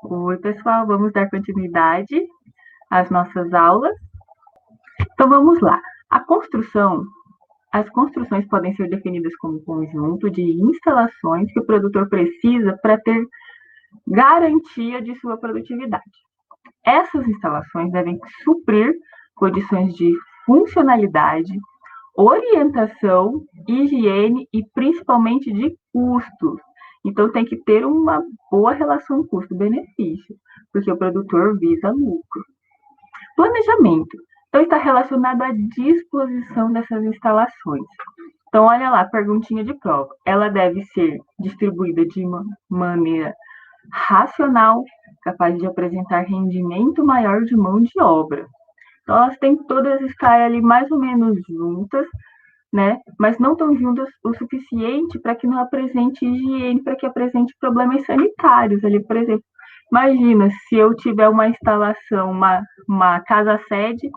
Oi, pessoal, vamos dar continuidade às nossas aulas. Então, vamos lá. As construções podem ser definidas como conjunto de instalações que o produtor precisa para ter garantia de sua produtividade. Essas instalações devem suprir condições de funcionalidade, orientação, higiene e principalmente de custos. Então, tem que ter uma boa relação custo-benefício, porque o produtor visa lucro. Planejamento. Então, está relacionado à disposição dessas instalações. Então, olha lá, perguntinha de prova. Ela deve ser distribuída de uma maneira racional, capaz de apresentar rendimento maior de mão de obra. Então, elas têm que todas estar ali mais ou menos juntas, né? Mas não tão juntas o suficiente para que não apresente higiene, para que apresente problemas sanitários ali, por exemplo. Imagina se eu tiver uma instalação, uma casa-sede,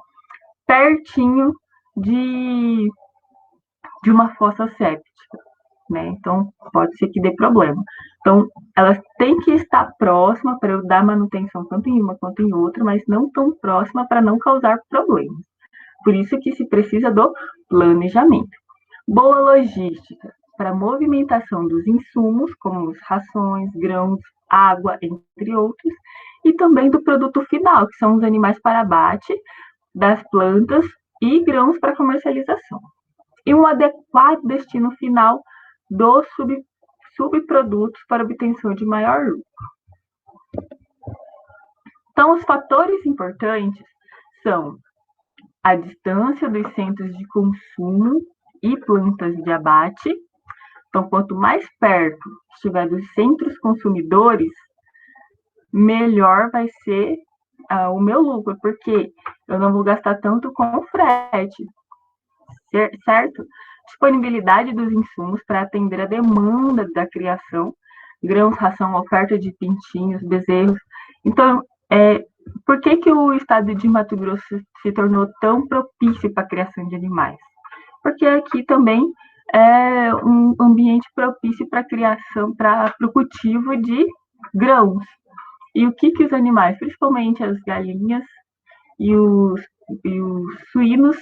pertinho de uma fossa séptica, né? Então, pode ser que dê problema. Então, elas têm que estar próximas para eu dar manutenção tanto em uma quanto em outra, mas não tão próxima para não causar problemas. Por isso que se precisa do planejamento. Boa logística para a movimentação dos insumos, como as rações, grãos, água, entre outros, e também do produto final, que são os animais para abate das plantas e grãos para comercialização. E um adequado destino final dos subprodutos para obtenção de maior lucro. Então, os fatores importantes são a distância dos centros de consumo e plantas de abate. Então, quanto mais perto estiver dos centros consumidores, melhor vai ser o meu lucro, porque eu não vou gastar tanto com frete, certo? Disponibilidade dos insumos para atender a demanda da criação, grãos, ração, oferta de pintinhos, bezerros. Então, por que o estado de Mato Grosso se tornou tão propício para a criação de animais? Porque aqui também é um ambiente propício para a criação, para o cultivo de grãos. E o que os animais, principalmente as galinhas e os suínos,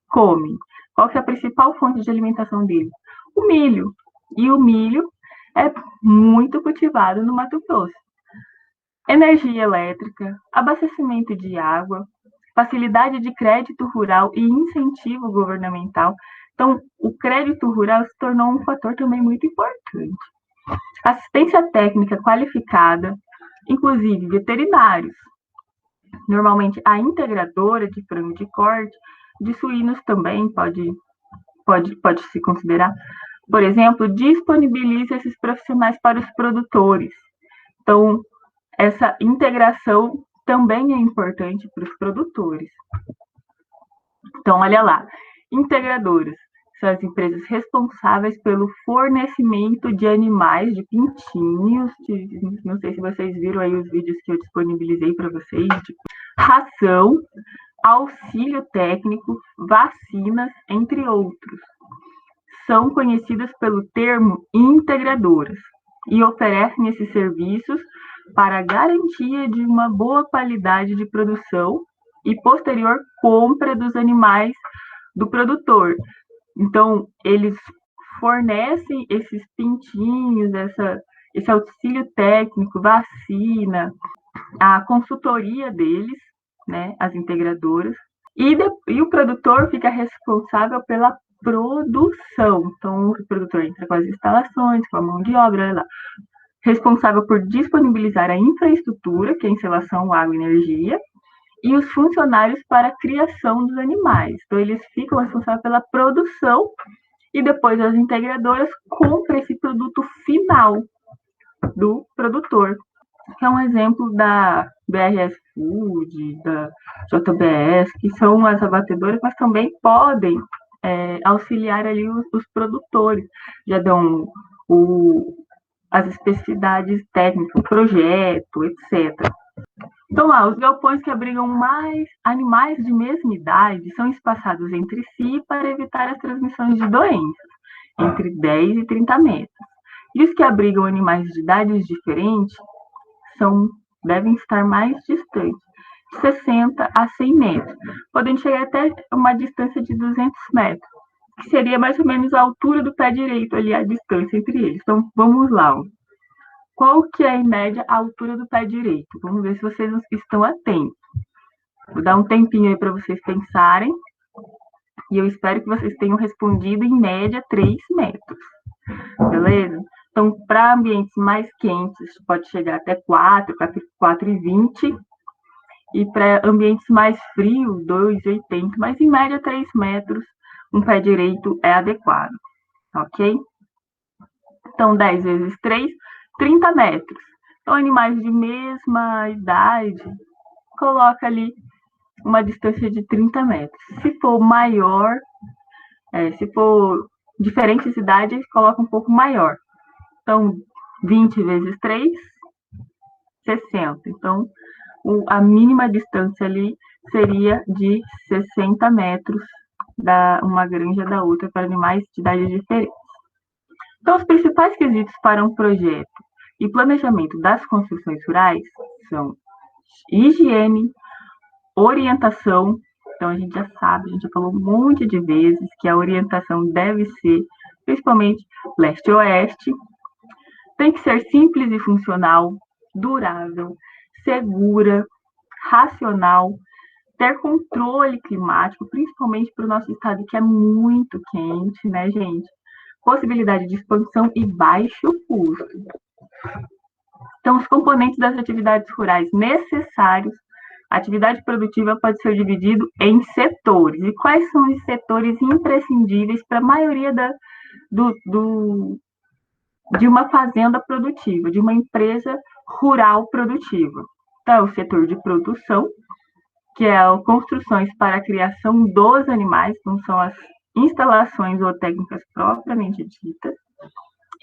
comem? Qual que é a principal fonte de alimentação deles? O milho. E o milho é muito cultivado no Mato Grosso. Energia elétrica, abastecimento de água, facilidade de crédito rural e incentivo governamental. Então, o crédito rural se tornou um fator também muito importante. Assistência técnica qualificada, inclusive veterinários. Normalmente, a integradora de frango de corte, de suínos também pode se considerar. Por exemplo, disponibiliza esses profissionais para os produtores. Então, essa integração também é importante para os produtores. Então, olha lá, integradoras são as empresas responsáveis pelo fornecimento de animais, de pintinhos, não sei se vocês viram aí os vídeos que eu disponibilizei para vocês, de ração, auxílio técnico, vacinas, entre outros. São conhecidas pelo termo integradoras e oferecem esses serviços para a garantia de uma boa qualidade de produção e posterior compra dos animais do produtor. Então, eles fornecem esses pintinhos, esse auxílio técnico, vacina, a consultoria deles, né, as integradoras, e o produtor fica responsável pela produção. Então, o produtor entra com as instalações, com a mão de obra, lá, responsável por disponibilizar a infraestrutura, que é a instalação, água e energia, e os funcionários para a criação dos animais. Então, eles ficam responsáveis pela produção e depois as integradoras compram esse produto final do produtor, que é um exemplo da BRS Food, da JBS, que são as abatedoras, mas também podem auxiliar ali os produtores, já dão as especificidades técnicas, o projeto, etc. Então, lá, os galpões que abrigam mais animais de mesma idade são espaçados entre si para evitar as transmissões de doenças, entre 10 e 30 metros. E os que abrigam animais de idades diferentes são devem estar mais distantes, de 60 a 100 metros, podendo chegar até uma distância de 200 metros, que seria mais ou menos a altura do pé direito ali, a distância entre eles. Então, vamos lá. Qual que é, em média, a altura do pé direito? Vamos ver se vocês estão atentos. Vou dar um tempinho aí para vocês pensarem. E eu espero que vocês tenham respondido, em média, 3 metros. Beleza? Então, para ambientes mais quentes, pode chegar até 4, 4,20. E para ambientes mais frios, 2,80. Mas, em média, 3 metros, um pé direito é adequado. Ok? Então, 10 vezes 3, 30 metros. Então, animais de mesma idade, coloca ali uma distância de 30 metros. Se for maior, se for diferentes idades, coloca um pouco maior. Então, 20 vezes 3, 60. Então, a mínima distância ali seria de 60 metros da uma granja da outra para animais de idades diferentes. Então, os principais quesitos para um projeto e planejamento das construções rurais são higiene, orientação. Então, a gente já sabe, a gente já falou um monte de vezes que a orientação deve ser principalmente leste-oeste. Tem que ser simples e funcional, durável, segura, racional, ter controle climático, principalmente para o nosso estado que é muito quente, né, gente? Possibilidade de expansão e baixo custo. Então, os componentes das atividades rurais necessários. A atividade produtiva pode ser dividida em setores. E quais são os setores imprescindíveis para a maioria de uma fazenda produtiva, de uma empresa rural produtiva? Então, o setor de produção, que é construções para a criação dos animais, não são as instalações ou técnicas propriamente ditas,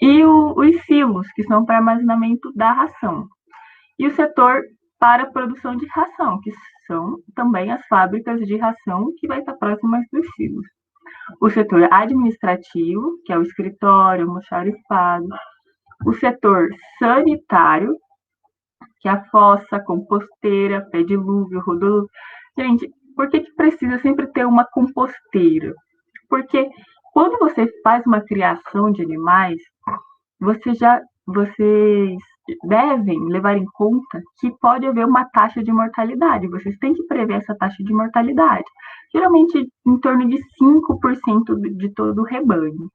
e os silos, que são para armazenamento da ração. E o setor para a produção de ração, que são também as fábricas de ração que vai estar próximas dos silos. O setor administrativo, que é o escritório, almoxarifado. O setor sanitário, que é a fossa, composteira, pé dilúvio, rodolúvio. Gente, por que precisa sempre ter uma composteira? Porque quando você faz uma criação de animais, vocês devem levar em conta que pode haver uma taxa de mortalidade. Vocês têm que prever essa taxa de mortalidade. Geralmente em torno de 5% de todo o rebanho,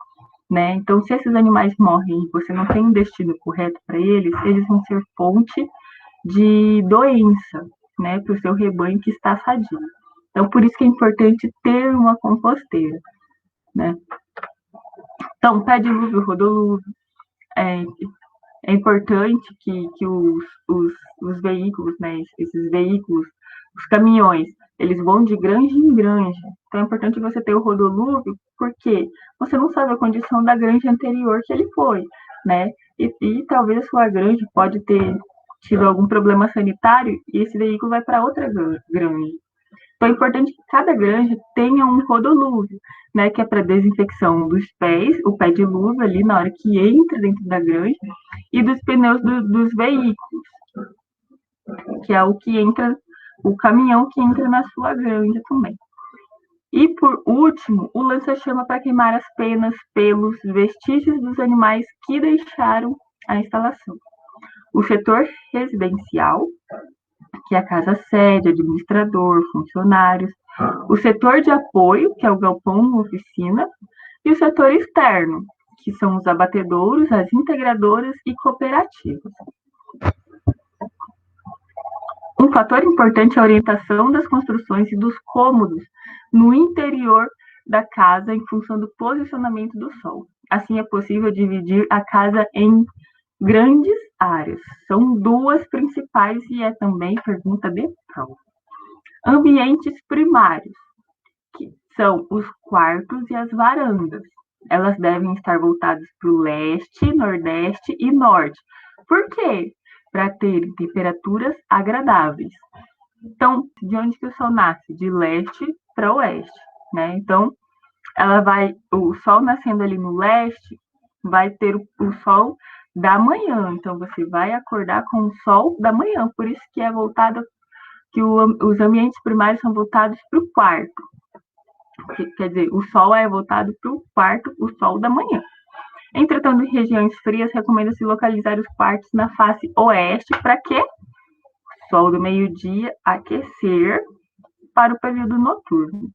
né? Então, se esses animais morrem e você não tem um destino correto para eles vão ser fonte de doença, né, para o seu rebanho que está sadio. Então, por isso que é importante ter uma composteira, né? Então, pé dilúvio, rodolúvio, é importante que os veículos, né, esses veículos, os caminhões, eles vão de granja em granja. Então, é importante você ter o rodolúvio, porque você não sabe a condição da granja anterior que ele foi, né? E talvez a sua granja pode ter tido algum problema sanitário e esse veículo vai para outra granja. Então, é importante que cada granja tenha um rodolúvio, né, que é para desinfecção dos pés, o pé de luva ali na hora que entra dentro da granja, e dos pneus dos veículos, que é o que entra, o caminhão que entra na sua granja também. E, por último, o lança-chama para queimar as penas, pelos, vestígios dos animais que deixaram a instalação. O setor residencial, que é a casa-sede, administrador, funcionários. O setor de apoio, que é o galpão, oficina. E o setor externo, que são os abatedouros, as integradoras e cooperativas. Um fator importante é a orientação das construções e dos cômodos no interior da casa em função do posicionamento do sol. Assim, é possível dividir a casa em grandes áreas. São duas principais e é também pergunta de prova. Ambientes primários, que são os quartos e as varandas. Elas devem estar voltadas para o leste, nordeste e norte. Por quê? Para ter temperaturas agradáveis. Então, de onde que o sol nasce? De leste para oeste, né? Então, o sol nascendo ali no leste, vai ter o sol da manhã. Então, você vai acordar com o sol da manhã. Por isso que é voltado, que os ambientes primários são voltados para o quarto. Quer dizer, o sol é voltado para o quarto, o sol da manhã. Entretanto, em regiões frias, recomenda-se localizar os quartos na face oeste para que o sol do meio-dia aquecer para o período noturno.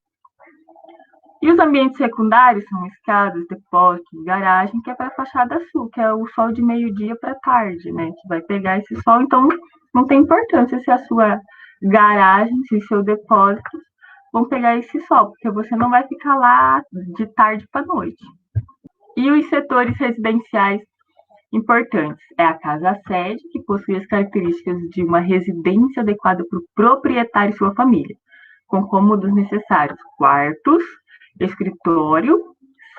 E os ambientes secundários são escadas, depósitos, garagem, que é para a fachada sul, que é o sol de meio-dia para tarde, né? Que vai pegar esse sol, então não tem importância se a sua garagem, se seu depósito vão pegar esse sol, porque você não vai ficar lá de tarde para noite. E os setores residenciais importantes é a casa-sede, que possui as características de uma residência adequada para o proprietário e sua família, com cômodos necessários, quartos, escritório,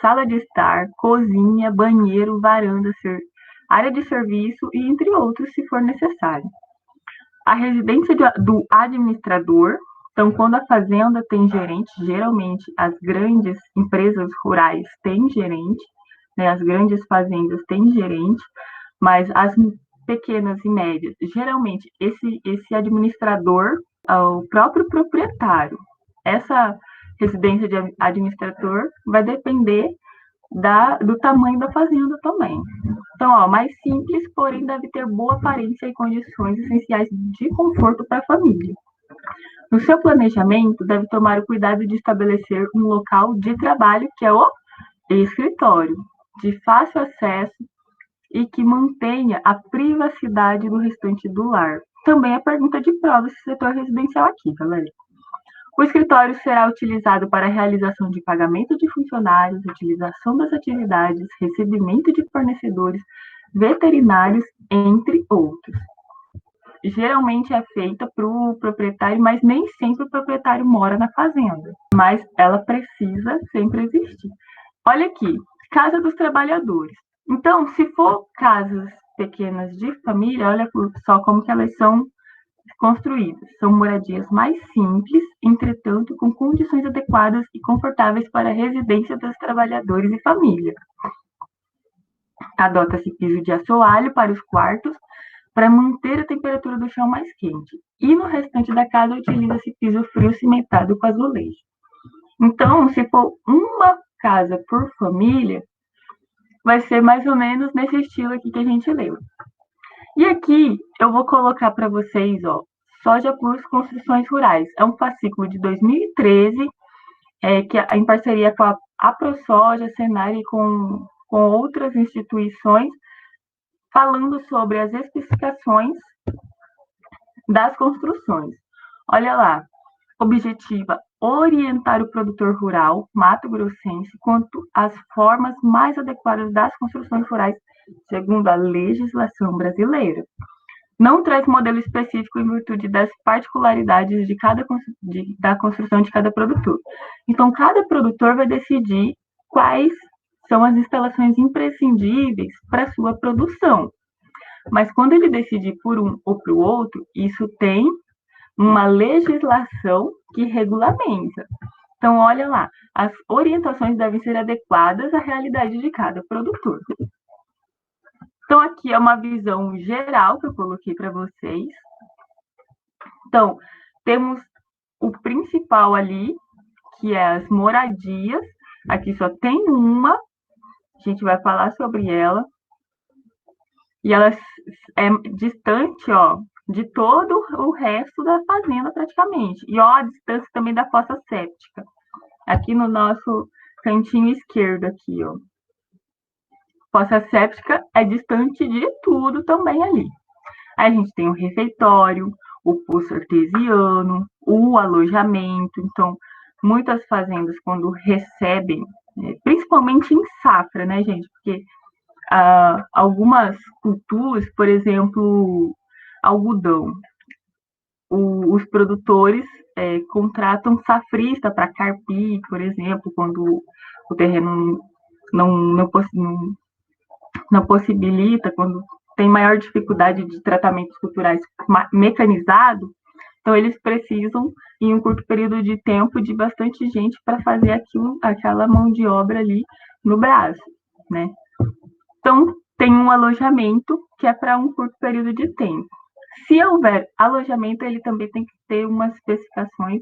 sala de estar, cozinha, banheiro, varanda, área de serviço e entre outros, se for necessário. A residência do administrador, então, quando a fazenda tem gerente, geralmente as grandes empresas rurais têm gerente, né, as grandes fazendas têm gerente, mas as pequenas e médias, geralmente esse administrador é o próprio proprietário. Essa residência de administrador vai depender do tamanho da fazenda também. Então, mais simples, porém deve ter boa aparência e condições essenciais de conforto para a família. No seu planejamento, deve tomar o cuidado de estabelecer um local de trabalho, que é o escritório, de fácil acesso e que mantenha a privacidade do restante do lar. Também a pergunta de prova esse setor residencial aqui, galera. O escritório será utilizado para a realização de pagamento de funcionários, utilização das atividades, recebimento de fornecedores, veterinários, entre outros. Geralmente é feita para o proprietário, mas nem sempre o proprietário mora na fazenda. Mas ela precisa sempre existir. Olha aqui, casa dos trabalhadores. Então, se for casas pequenas de família, olha só como que elas são construídas. São moradias mais simples, entretanto, com condições adequadas e confortáveis para a residência dos trabalhadores e família. Adota-se piso de assoalho para os quartos, para manter a temperatura do chão mais quente. E no restante da casa, utiliza-se piso frio cimentado com azulejo. Então, se for uma casa por família, vai ser mais ou menos nesse estilo aqui que a gente leu. E aqui eu vou colocar para vocês, Soja Plus Construções Rurais. É um fascículo de 2013, que é em parceria com a AproSoja, Senai e com outras instituições, falando sobre as especificações das construções. Olha lá, objetiva orientar o produtor rural mato-grossense quanto às formas mais adequadas das construções rurais, segundo a legislação brasileira. Não traz modelo específico em virtude das particularidades da construção de cada produtor. Então, cada produtor vai decidir quais são as instalações imprescindíveis para a sua produção. Mas quando ele decidir por um ou para o outro, isso tem uma legislação que regulamenta. Então, olha lá, as orientações devem ser adequadas à realidade de cada produtor. Então, aqui é uma visão geral que eu coloquei para vocês. Então, temos o principal ali, que é as moradias. Aqui só tem uma, a gente vai falar sobre ela. E ela é distante, de todo o resto da fazenda, praticamente. E, a distância também da fossa séptica. Aqui no nosso cantinho esquerdo, aqui, Fossa séptica é distante de tudo também ali. Aí a gente tem o refeitório, o poço artesiano, o alojamento. Então, muitas fazendas, quando recebem, principalmente em safra, né, gente? Porque algumas culturas, por exemplo, algodão, os produtores contratam safrista para carpir, por exemplo, quando o terreno não possibilita, quando tem maior dificuldade de tratamentos culturais mecanizado, então eles precisam, em um curto período de tempo, de bastante gente para fazer aquela mão de obra ali no braço, né? Então, tem um alojamento que é para um curto período de tempo. Se houver alojamento, ele também tem que ter umas especificações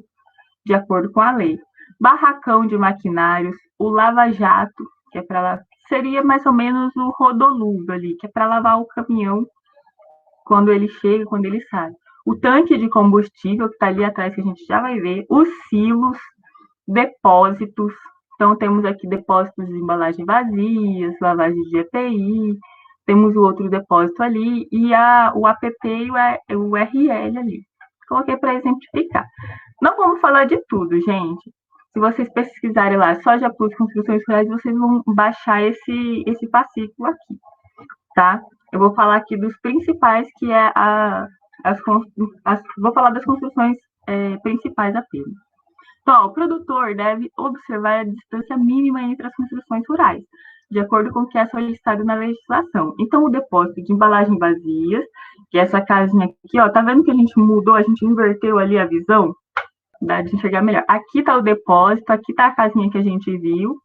de acordo com a lei. Barracão de maquinários, o lava-jato, que é para seria mais ou menos o rodolúvel ali, que é para lavar o caminhão quando ele chega, quando ele sai. O tanque de combustível, que está ali atrás, que a gente já vai ver, os silos, depósitos. Então, temos aqui depósitos de embalagem vazias, lavagem de EPI, temos o outro depósito ali, e o APP e o URL ali. Coloquei para exemplificar. Não vamos falar de tudo, gente. Se vocês pesquisarem lá, Soja Plus Construções Rurais, vocês vão baixar esse fascículo aqui, tá? Eu vou falar aqui dos principais, que é vou falar das construções principais apenas. Então, o produtor deve observar a distância mínima entre as construções rurais, de acordo com o que é solicitado na legislação. Então, o depósito de embalagem vazias, que é essa casinha aqui, ó, tá vendo que a gente mudou, a gente inverteu ali a visão? Dá de enxergar melhor. Aqui tá o depósito, aqui tá a casinha que a gente viu,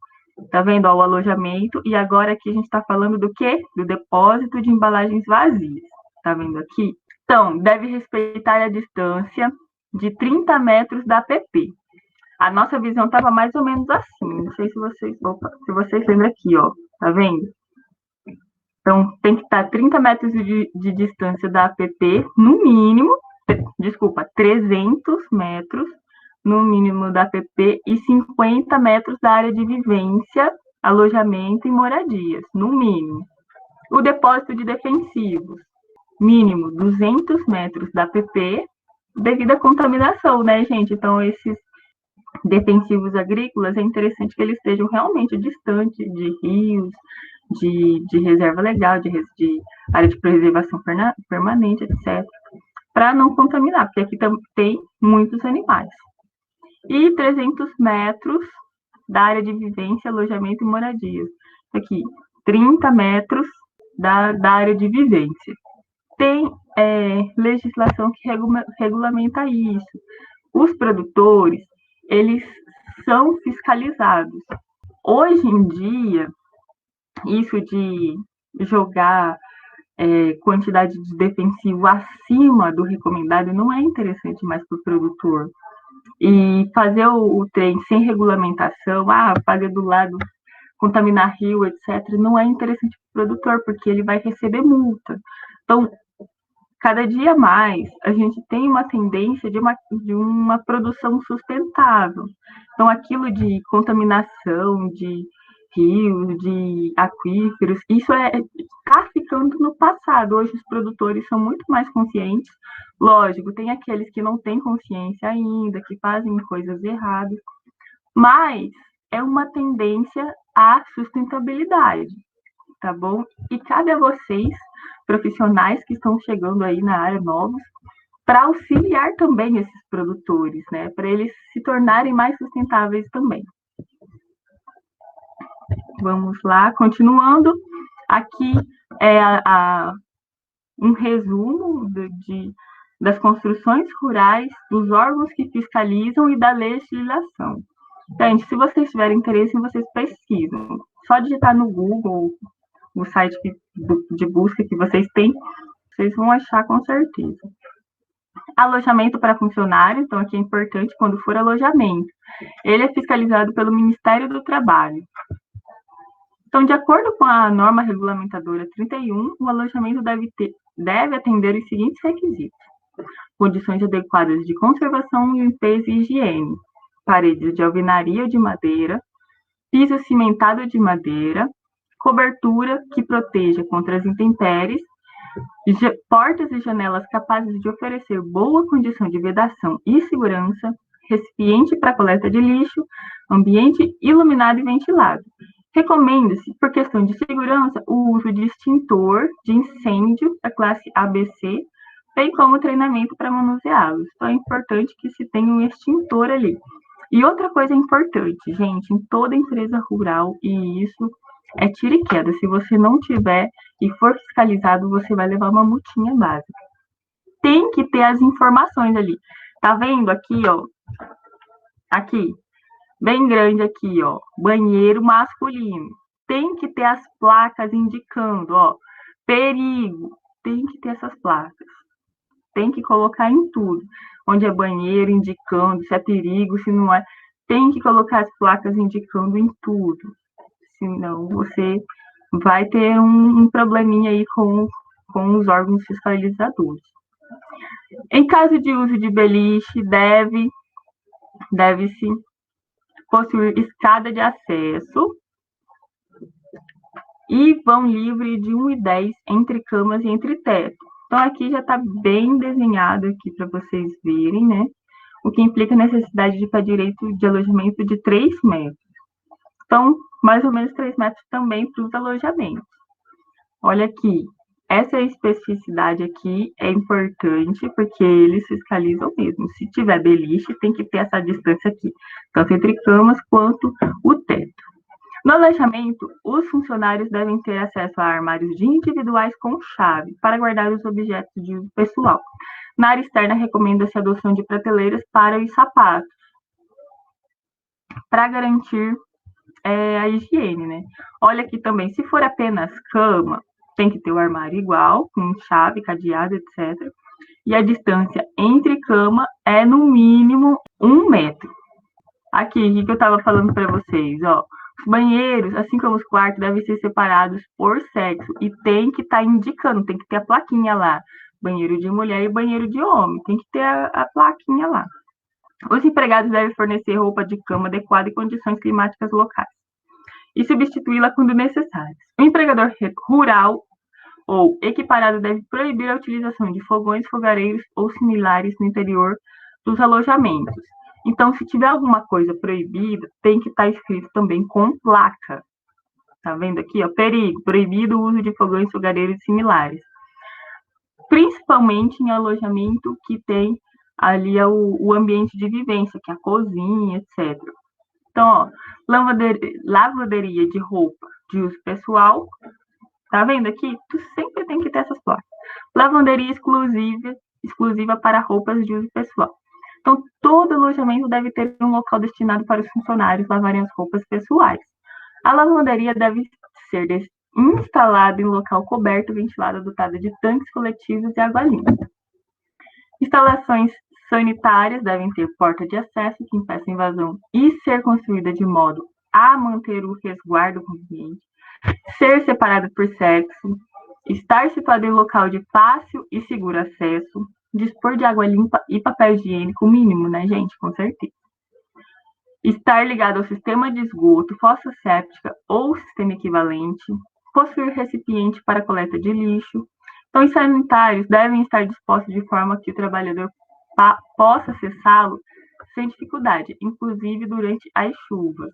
tá vendo, ó, o alojamento, e agora aqui a gente tá falando do quê? Do depósito de embalagens vazias, tá vendo aqui? Então, deve respeitar a distância de 30 metros da APP. A nossa visão estava mais ou menos assim. Não sei se vocês lembram aqui, ó. Tá vendo? Então, tem que estar 30 metros de distância da APP, no mínimo, 300 metros, no mínimo da APP, e 50 metros da área de vivência, alojamento e moradias, no mínimo. O depósito de defensivos, mínimo 200 metros da APP, devido à contaminação, né, gente? Então, esses defensivos agrícolas, é interessante que eles estejam realmente distantes de rios, de reserva legal, de área de preservação permanente, etc., para não contaminar, porque aqui tem muitos animais. E 300 metros da área de vivência, alojamento e moradia. Aqui, 30 metros da área de vivência. Tem legislação que regulamenta isso. Os produtores, eles são fiscalizados. Hoje em dia, isso de jogar quantidade de defensivo acima do recomendado não é interessante mais para o produtor. E fazer o trem sem regulamentação, fazer do lado, contaminar rio, etc., não é interessante para o produtor, porque ele vai receber multa. Então, cada dia mais, a gente tem uma tendência de uma produção sustentável. Então, aquilo de contaminação de rios, de aquíferos, isso está ficando no passado. Hoje, os produtores são muito mais conscientes. Lógico, tem aqueles que não têm consciência ainda, que fazem coisas erradas, mas é uma tendência à sustentabilidade, tá bom? E cabe a vocês, profissionais que estão chegando aí na área novos, para auxiliar também esses produtores, né? Para eles se tornarem mais sustentáveis também. Vamos lá, continuando. Aqui é um resumo das construções rurais, dos órgãos que fiscalizam e da legislação. Gente, se vocês tiverem interesse, vocês pesquisam. Só digitar no Google, no site de busca que vocês têm, vocês vão achar com certeza. Alojamento para funcionários, então aqui é importante quando for alojamento. Ele é fiscalizado pelo Ministério do Trabalho. Então, de acordo com a norma regulamentadora 31, o alojamento deve atender os seguintes requisitos: condições adequadas de conservação, limpeza e higiene, paredes de alvenaria ou de madeira, piso cimentado de madeira, cobertura que proteja contra as intempéries, portas e janelas capazes de oferecer boa condição de vedação e segurança, recipiente para coleta de lixo, ambiente iluminado e ventilado. Recomenda-se, por questão de segurança, o uso de extintor de incêndio da classe ABC, bem como treinamento para manuseá-los. Então, é importante que se tenha um extintor ali. E outra coisa importante, gente, em toda empresa rural, e isso é tiro e queda. Se você não tiver e for fiscalizado, você vai levar uma multinha básica. Tem que ter as informações ali. Tá vendo aqui, ó? Aqui, bem grande aqui, ó. Banheiro masculino. tem que ter as placas indicando, ó, perigo, tem que ter essas placas. Tem que colocar em tudo. Onde é banheiro, indicando se é perigo, se não é. Tem que colocar as placas indicando em tudo. Senão você vai ter um probleminha aí com os órgãos fiscalizadores. Em caso de uso de beliche, deve-se possuir escada de acesso e vão livre de 1,10 entre camas e entre teto. Então, aqui já está bem desenhado aqui para vocês verem, né? O que implica a necessidade de direito de alojamento de 3 metros. Então, mais ou menos 3 metros também para os alojamentos. Olha aqui, essa especificidade aqui é importante porque eles fiscalizam mesmo. Se tiver beliche, tem que ter essa distância aqui, tanto entre camas quanto o teto. No alojamento, os funcionários devem ter acesso a armários individuais com chave para guardar os objetos de uso pessoal. Na área externa, recomenda-se a adoção de prateleiras para os sapatos, para garantir a higiene, né? Olha aqui também, se for apenas cama, tem que ter o armário igual, com chave, cadeado, etc. E a distância entre cama é no mínimo 1 metro. Aqui, o que eu estava falando para vocês, ó. Os banheiros, assim como os quartos, devem ser separados por sexo e tem que estar indicando, tem que ter a plaquinha lá. Banheiro de mulher e banheiro de homem, tem que ter a plaquinha lá. Os empregados devem fornecer roupa de cama adequada em condições climáticas locais e substituí-la quando necessário. O empregador rural ou equiparado deve proibir a utilização de fogões, fogareiros ou similares no interior dos alojamentos. Então, se tiver alguma coisa proibida, tem que estar escrito também com placa. Tá vendo aqui, ó? Perigo, proibido o uso de fogões, fogareiros e similares. Principalmente em alojamento que tem ali o ambiente de vivência, que é a cozinha, etc. Então, ó, lavanderia de roupa de uso pessoal. Tá vendo aqui? Tu sempre tem que ter essas placas. Lavanderia exclusiva para roupas de uso pessoal. Então, todo alojamento deve ter um local destinado para os funcionários lavarem as roupas pessoais. A lavanderia deve ser instalada em local coberto, ventilado, dotado de tanques coletivos e água limpa. Instalações sanitárias devem ter porta de acesso que impeça a invasão e ser construída de modo a manter o resguardo conveniente, ser separado por sexo, estar situado em local de fácil e seguro acesso, dispor de água limpa e papel higiênico mínimo, né, gente? Com certeza. Estar ligado ao sistema de esgoto, fossa séptica ou sistema equivalente, possuir recipiente para coleta de lixo. Então, os sanitários devem estar dispostos de forma que o trabalhador possa acessá-lo sem dificuldade, inclusive durante as chuvas.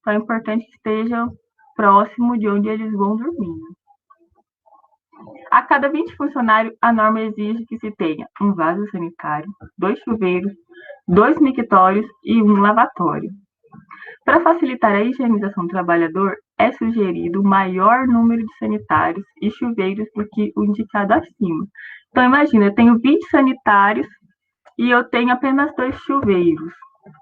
Então, é importante que esteja próximo de onde eles vão dormir. A cada 20 funcionários, a norma exige que se tenha um vaso sanitário, 2 chuveiros, 2 mictórios e um lavatório. Para facilitar a higienização do trabalhador, é sugerido o maior número de sanitários e chuveiros do que o indicado acima. Então, imagina, eu tenho 20 sanitários e eu tenho apenas 2 chuveiros,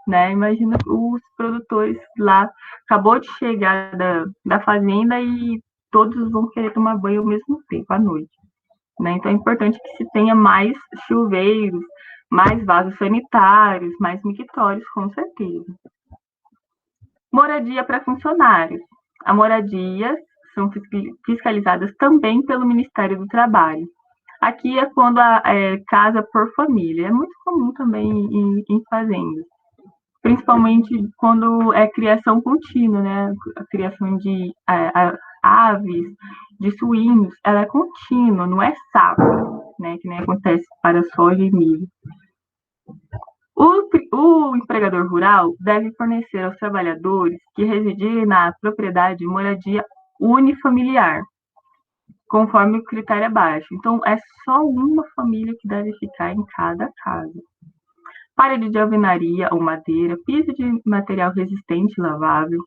né? Imagina os produtores lá, acabou de chegar da fazenda e todos vão querer tomar banho ao mesmo tempo, à noite, né? Então, é importante que se tenha mais chuveiros, mais vasos sanitários, mais mictórios, com certeza. Moradia para funcionários. As moradias são fiscalizadas também pelo Ministério do Trabalho. Aqui é quando casa por família. É muito comum também em fazendas. Principalmente quando é criação contínua, né? A criação de aves, de suínos, ela é contínua, não é safra, né? Que nem acontece para soja e milho. O empregador rural deve fornecer aos trabalhadores que residirem na propriedade moradia unifamiliar, conforme o critério abaixo. Então, é só uma família que deve ficar em cada casa. Parede de alvenaria ou madeira, piso de material resistente lavável,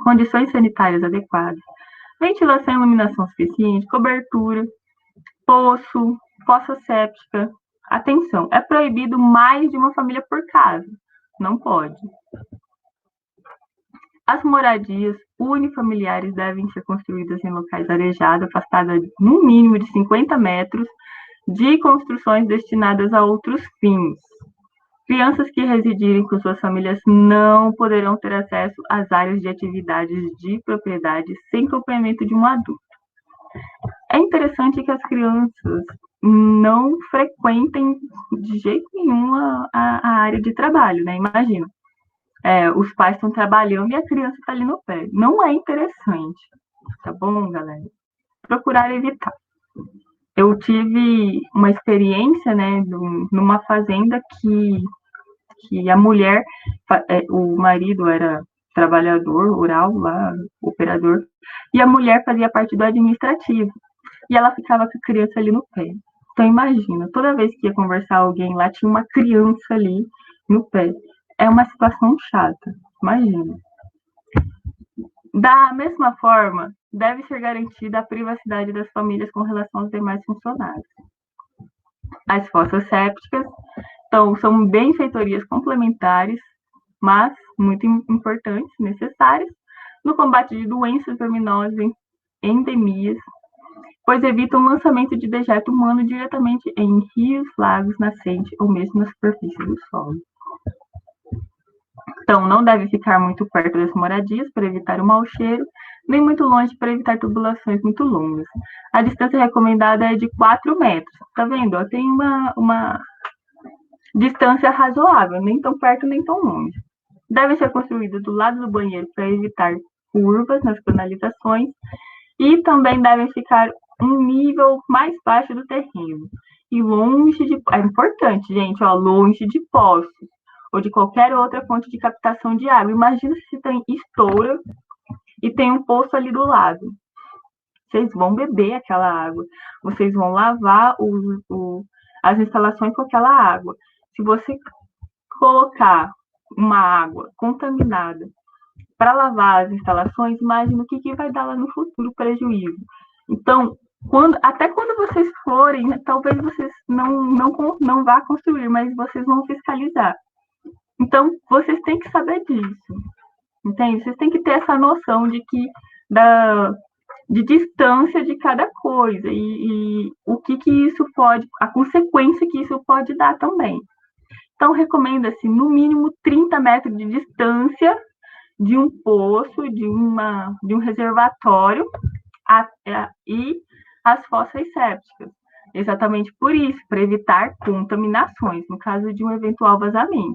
condições sanitárias adequadas, ventilação e iluminação suficiente, cobertura, poço, fossa séptica. Atenção, é proibido mais de uma família por casa. Não pode. As moradias unifamiliares devem ser construídas em locais arejados, afastadas no mínimo de 50 metros de construções destinadas a outros fins. Crianças que residirem com suas famílias não poderão ter acesso às áreas de atividades de propriedade sem acompanhamento de um adulto. É interessante que as crianças não frequentem de jeito nenhum a área de trabalho, né? Imagina, os pais estão trabalhando e a criança está ali no pé. Não é interessante, tá bom, galera? Procurar evitar. Eu tive uma experiência, né, numa fazenda que a mulher, o marido era trabalhador rural lá, operador, e a mulher fazia parte do administrativo. E ela ficava com a criança ali no pé. Então imagina, toda vez que ia conversar alguém lá, tinha uma criança ali no pé. É uma situação chata, imagina. Da mesma forma, deve ser garantida a privacidade das famílias com relação aos demais funcionários. As fossas sépticas são benfeitorias complementares, mas muito importantes, necessárias, no combate de doenças verminosas, endemias, pois evitam o lançamento de dejeto humano diretamente em rios, lagos, nascentes ou mesmo na superfície do solo. Então, não deve ficar muito perto das moradias para evitar o mau cheiro, nem muito longe para evitar tubulações muito longas. A distância recomendada é de 4 metros. Tá vendo? Tem uma distância razoável, nem tão perto nem tão longe. Deve ser construída do lado do banheiro para evitar curvas nas canalizações e também devem ficar um nível mais baixo do terreno. E longe de... É importante, gente, longe de poços ou de qualquer outra fonte de captação de água. Imagina se tem estoura e tem um poço ali do lado. Vocês vão beber aquela água. Vocês vão lavar as instalações com aquela água. Se você colocar uma água contaminada para lavar as instalações, imagina o que vai dar lá no futuro prejuízo. Então, até quando vocês forem, talvez vocês não vá construir, mas vocês vão fiscalizar. Então, vocês têm que saber disso, entende? Vocês têm que ter essa noção de distância de cada coisa e o que isso pode, a consequência que isso pode dar também. Então, recomenda-se no mínimo 30 metros de distância de um poço, de um reservatório e as fossas sépticas. Exatamente por isso, para evitar contaminações, no caso de um eventual vazamento.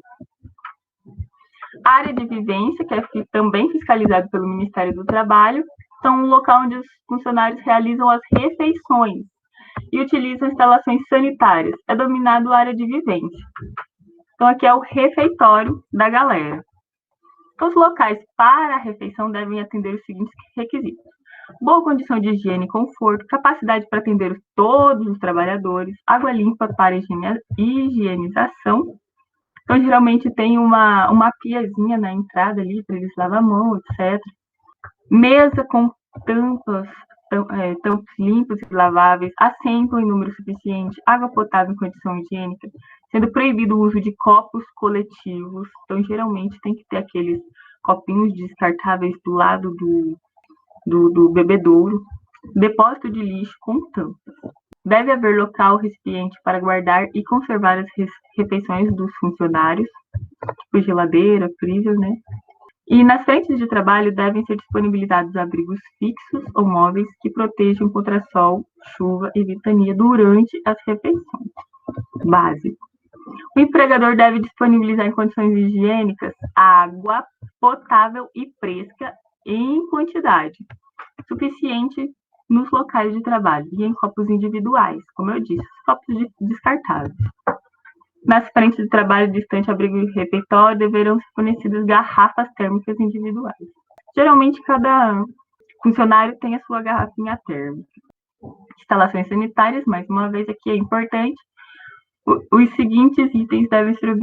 A área de vivência, que é também fiscalizada pelo Ministério do Trabalho, são o local onde os funcionários realizam as refeições e utilizam instalações sanitárias. É dominado a área de vivência. Então, aqui é o refeitório da galera. Então, os locais para a refeição devem atender os seguintes requisitos: boa condição de higiene e conforto, capacidade para atender todos os trabalhadores, água limpa para higienização. Então, geralmente tem uma piazinha na entrada ali para eles lavar a mão, etc. Mesa com tampos limpos e laváveis, assento em número suficiente, água potável em condição higiênica, sendo proibido o uso de copos coletivos. Então, geralmente tem que ter aqueles copinhos descartáveis do lado do bebedouro. Depósito de lixo com tampas. Deve haver local recipiente para guardar e conservar as refeições dos funcionários, tipo geladeira, freezer, né? E nas frentes de trabalho devem ser disponibilizados abrigos fixos ou móveis que protejam contra sol, chuva e ventania durante as refeições. Básico. O empregador deve disponibilizar em condições higiênicas água potável e fresca em quantidade suficiente nos locais de trabalho e em copos individuais, como eu disse, copos descartáveis. Nas frentes de trabalho distante abrigo e refeitório deverão ser fornecidas garrafas térmicas individuais. Geralmente, cada funcionário tem a sua garrafinha térmica. Instalações sanitárias, mais uma vez aqui é importante. Os seguintes itens devem ser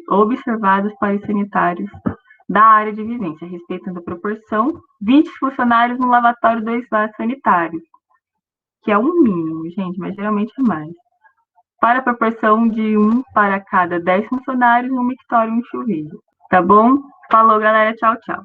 observados para os sanitários da área de vivência, respeitando a proporção 20 funcionários no lavatório 2 vasos sanitários, que é o mínimo, gente, mas geralmente é mais. Para a proporção de 1 para cada 10 funcionários no mictório e um chuveiro. Tá bom? Falou, galera. Tchau, tchau.